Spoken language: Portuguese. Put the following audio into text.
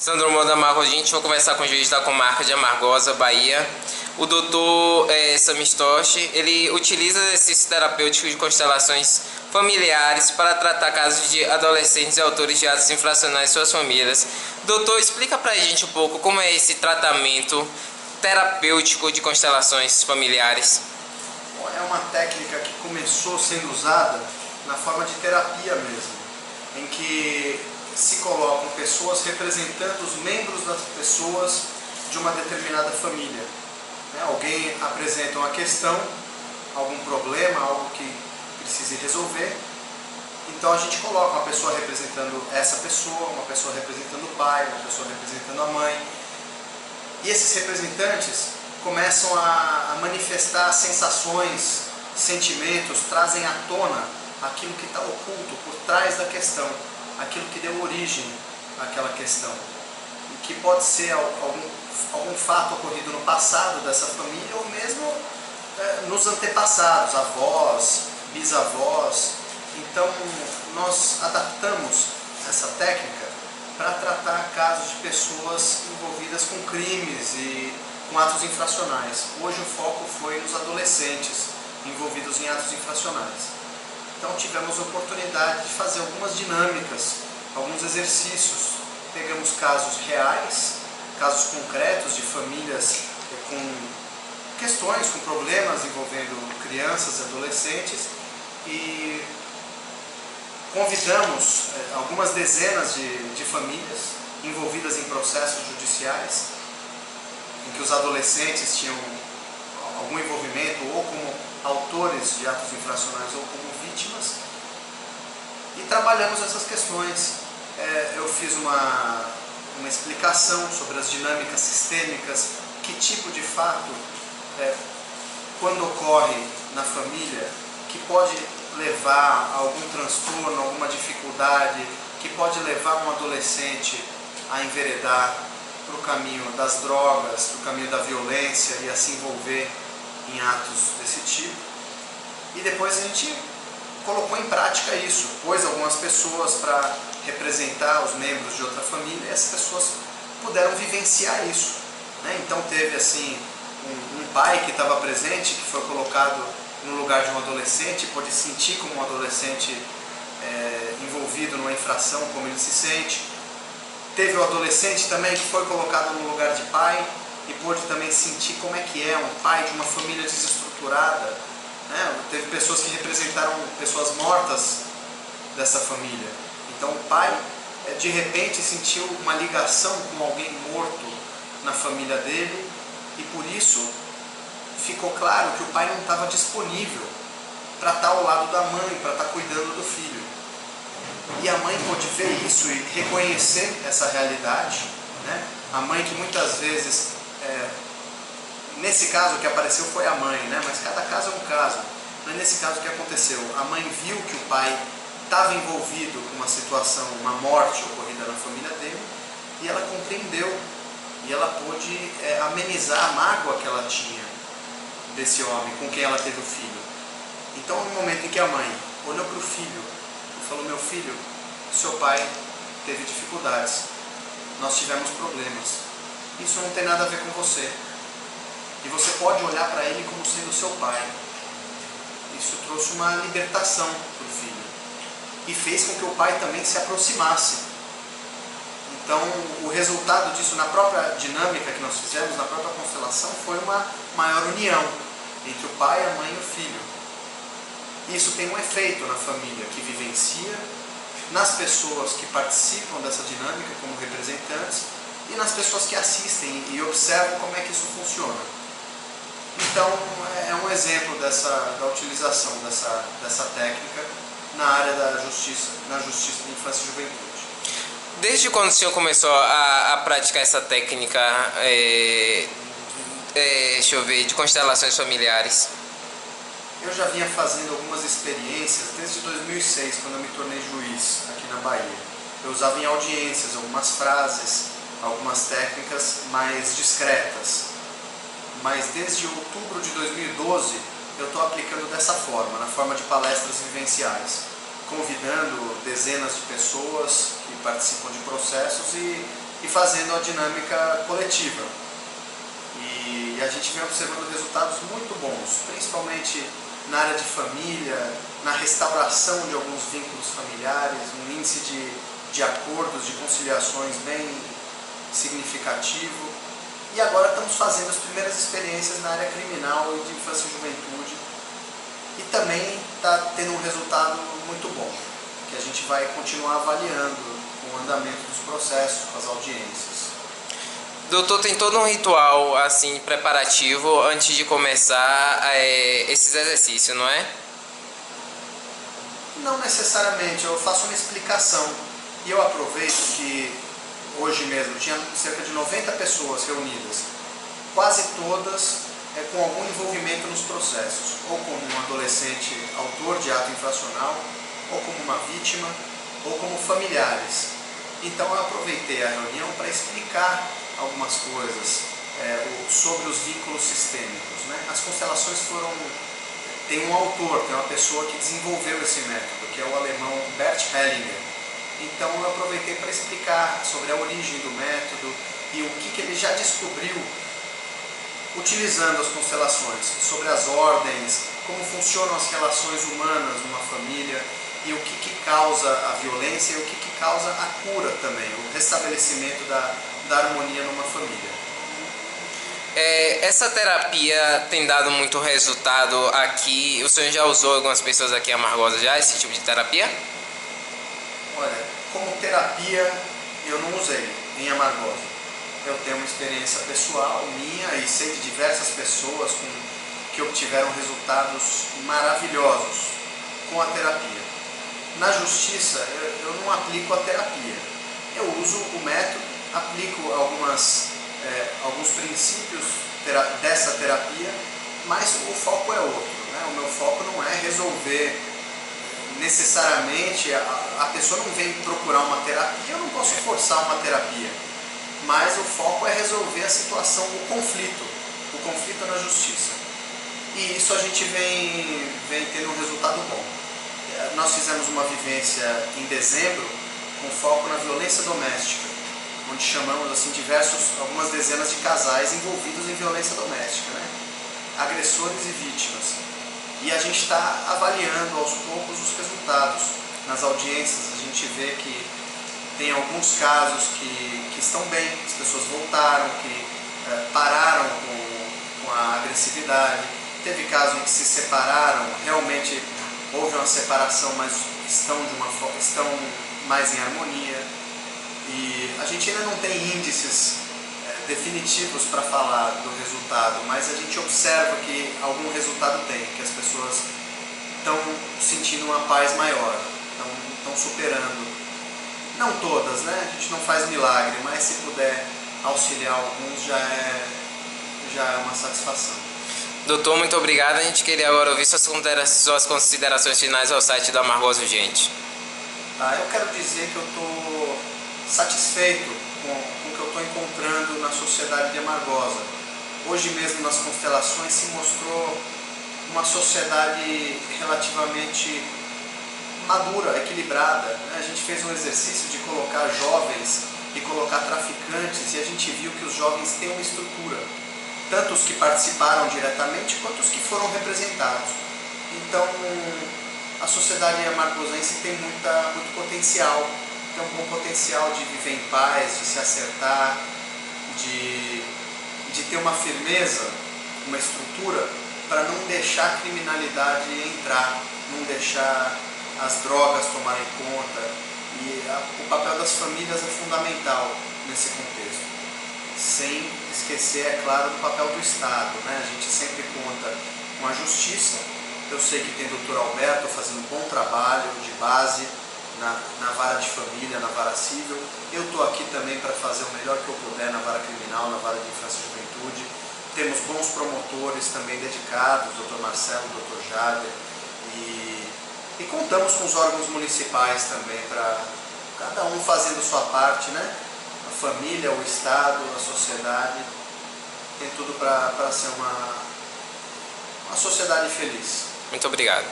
Sandro Moda Marro, a gente vai conversar com o juiz da comarca de Amargosa, Bahia. O doutor Samistoshi, ele utiliza exercícios terapêuticos de constelações familiares para tratar casos de adolescentes e autores de atos infracionais e suas famílias. Doutor, explica pra gente um pouco como é esse tratamento terapêutico de constelações familiares. É uma técnica que começou sendo usada na forma de terapia mesmo, em que se colocam pessoas representando os membros das pessoas de uma determinada família. Alguém apresenta uma questão, algum problema, algo que precise resolver. Então a gente coloca uma pessoa representando essa pessoa, uma pessoa representando o pai, uma pessoa representando a mãe. E esses representantes começam a manifestar sensações, sentimentos, trazem à tona aquilo que está oculto por trás da questão, aquilo que deu origem àquela questão, e que pode ser algum fato ocorrido no passado dessa família ou mesmo nos antepassados, avós, bisavós. Então nós adaptamos essa técnica para tratar casos de pessoas envolvidas com crimes e com atos infracionais. Hoje o foco foi nos adolescentes envolvidos em atos infracionais. Então tivemos a oportunidade de fazer algumas dinâmicas, alguns exercícios. Pegamos casos reais, casos concretos de famílias com questões, com problemas envolvendo crianças e adolescentes, e convidamos algumas dezenas de famílias envolvidas em processos judiciais, em que os adolescentes tinham algum envolvimento ou como autores de atos infracionais ou como vítimas, e trabalhamos essas questões. Eu fiz uma explicação sobre as dinâmicas sistêmicas, que tipo de fato, quando ocorre na família, que pode levar a algum transtorno, alguma dificuldade, que pode levar um adolescente a enveredar para o caminho das drogas, para o caminho da violência e a se envolver em atos desse tipo. E depois a gente colocou em prática isso, pôs algumas pessoas para representar os membros de outra família, e as pessoas puderam vivenciar isso, Então teve assim um pai que estava presente, que foi colocado no lugar de um adolescente, pôde sentir como um adolescente envolvido numa infração, como ele se sente. Teve o adolescente também que foi colocado no lugar de pai e pôde também sentir como é que é um pai de uma família desestruturada. Teve pessoas que representaram pessoas mortas dessa família. Então o pai de repente sentiu uma ligação com alguém morto na família dele, e por isso ficou claro que o pai não estava disponível para estar ao lado da mãe, para estar cuidando do filho. E a mãe pôde ver isso e reconhecer essa realidade. A mãe que muitas vezes, nesse caso o que apareceu foi a mãe, mas cada caso é um caso. Mas nesse caso o que aconteceu? A mãe viu que o pai estava envolvido com uma situação, uma morte ocorrida na família dele, e ela compreendeu, e ela pôde amenizar a mágoa que ela tinha desse homem com quem ela teve o filho. Então no momento em que a mãe olhou para o filho e falou: meu filho, seu pai teve dificuldades, nós tivemos problemas, isso não tem nada a ver com você, e você pode olhar para ele como sendo seu pai. Isso trouxe uma libertação para o filho e fez com que o pai também se aproximasse. Então o resultado disso, na própria dinâmica que nós fizemos, na própria constelação, foi uma maior união entre o pai, a mãe e o filho. Isso tem um efeito na família que vivencia, nas pessoas que participam dessa dinâmica como representantes e nas pessoas que assistem e observam como é que isso funciona. Então é um exemplo da utilização dessa técnica na área da justiça, na justiça de infância e juventude. Desde quando o senhor começou a praticar essa técnica, deixa eu ver, de constelações familiares? Eu já vinha fazendo algumas experiências desde 2006, quando eu me tornei juiz aqui na Bahia. Eu usava em audiências algumas frases, algumas técnicas mais discretas. Mas desde outubro de 2012 eu estou aplicando dessa forma, na forma de palestras vivenciais, convidando dezenas de pessoas que participam de processos e e fazendo a dinâmica coletiva. E a gente vem observando resultados muito bons, principalmente na área de família, na restauração de alguns vínculos familiares, um índice de acordos, de conciliações bem significativo. E agora estamos fazendo as primeiras experiências na área criminal e de infância e juventude. E também está tendo um resultado muito bom, que a gente vai continuar avaliando com o andamento dos processos, com as audiências. Doutor, tem todo um ritual assim preparativo antes de começar esses exercícios, não é? Não necessariamente, eu faço uma explicação. E eu aproveito que hoje mesmo tinha cerca de 90 pessoas reunidas, quase todas com algum envolvimento nos processos, ou como um adolescente autor de ato infracional, ou como uma vítima, ou como familiares. Então eu aproveitei a reunião para explicar algumas coisas sobre os vínculos sistêmicos, né? As constelações tem um autor, tem uma pessoa que desenvolveu esse método, que é o alemão Bert Hellinger. Então eu aproveitei para explicar sobre a origem do método e o que ele já descobriu utilizando as constelações, sobre as ordens, como funcionam as relações humanas numa família e o que causa a violência e o que causa a cura também, o restabelecimento da harmonia numa família. Essa terapia tem dado muito resultado aqui. O senhor já usou algumas pessoas aqui em Amargosa já, esse tipo de terapia? Olha, como terapia eu não usei em Amargosa. Eu tenho uma experiência pessoal minha e sei de diversas pessoas que obtiveram resultados maravilhosos com a terapia. Na justiça eu não aplico a terapia. Eu uso o método, aplico alguns princípios dessa terapia, mas o foco é outro, né? O meu foco não é resolver necessariamente, a pessoa não vem procurar uma terapia, eu não posso forçar uma terapia, mas o foco é resolver a situação, o conflito na justiça. E isso a gente vem tendo um resultado bom. Nós fizemos uma vivência em dezembro com foco na violência doméstica, onde chamamos assim algumas dezenas de casais envolvidos em violência doméstica, né? Agressores e vítimas. E a gente está avaliando aos poucos os resultados. Nas audiências a gente vê que tem alguns casos que estão bem, as pessoas voltaram, que pararam com a agressividade. Teve casos em que se separaram, realmente houve uma separação, mas estão mais em harmonia. E a gente ainda não tem índices definitivos para falar do resultado, mas a gente observa que algum resultado tem, que as pessoas estão sentindo uma paz maior, estão superando. Não todas, né? A gente não faz milagre, mas se puder auxiliar alguns já é uma satisfação. Doutor, muito obrigado. A gente queria agora ouvir suas considerações finais ao site da Amargosa Urgente. Eu quero dizer que eu estou satisfeito com o que eu estou encontrando na sociedade de Amargosa. Hoje mesmo nas constelações se mostrou uma sociedade relativamente madura, equilibrada, né? A gente fez um exercício de colocar jovens e colocar traficantes e a gente viu que os jovens têm uma estrutura, tanto os que participaram diretamente quanto os que foram representados. Então a sociedade amargosense tem muito potencial, tem um bom potencial de viver em paz, de se acertar, de ter uma firmeza, uma estrutura para não deixar a criminalidade entrar, não deixar as drogas tomarem conta. E o papel das famílias é fundamental nesse contexto. Sem esquecer, é claro, do papel do Estado, né? A gente sempre conta com a justiça. Eu sei que tem o Dr. Alberto fazendo um bom trabalho de base na vara de família, na vara civil. Eu estou aqui também para fazer o melhor que eu puder na vara criminal, na vara de infância e juventude. Temos bons promotores também dedicados, o Dr. Marcelo, o Dr. Jader. E contamos com os órgãos municipais também, para cada um fazendo sua parte, né? A família, o Estado, a sociedade, tem tudo para ser uma sociedade feliz. Muito obrigado.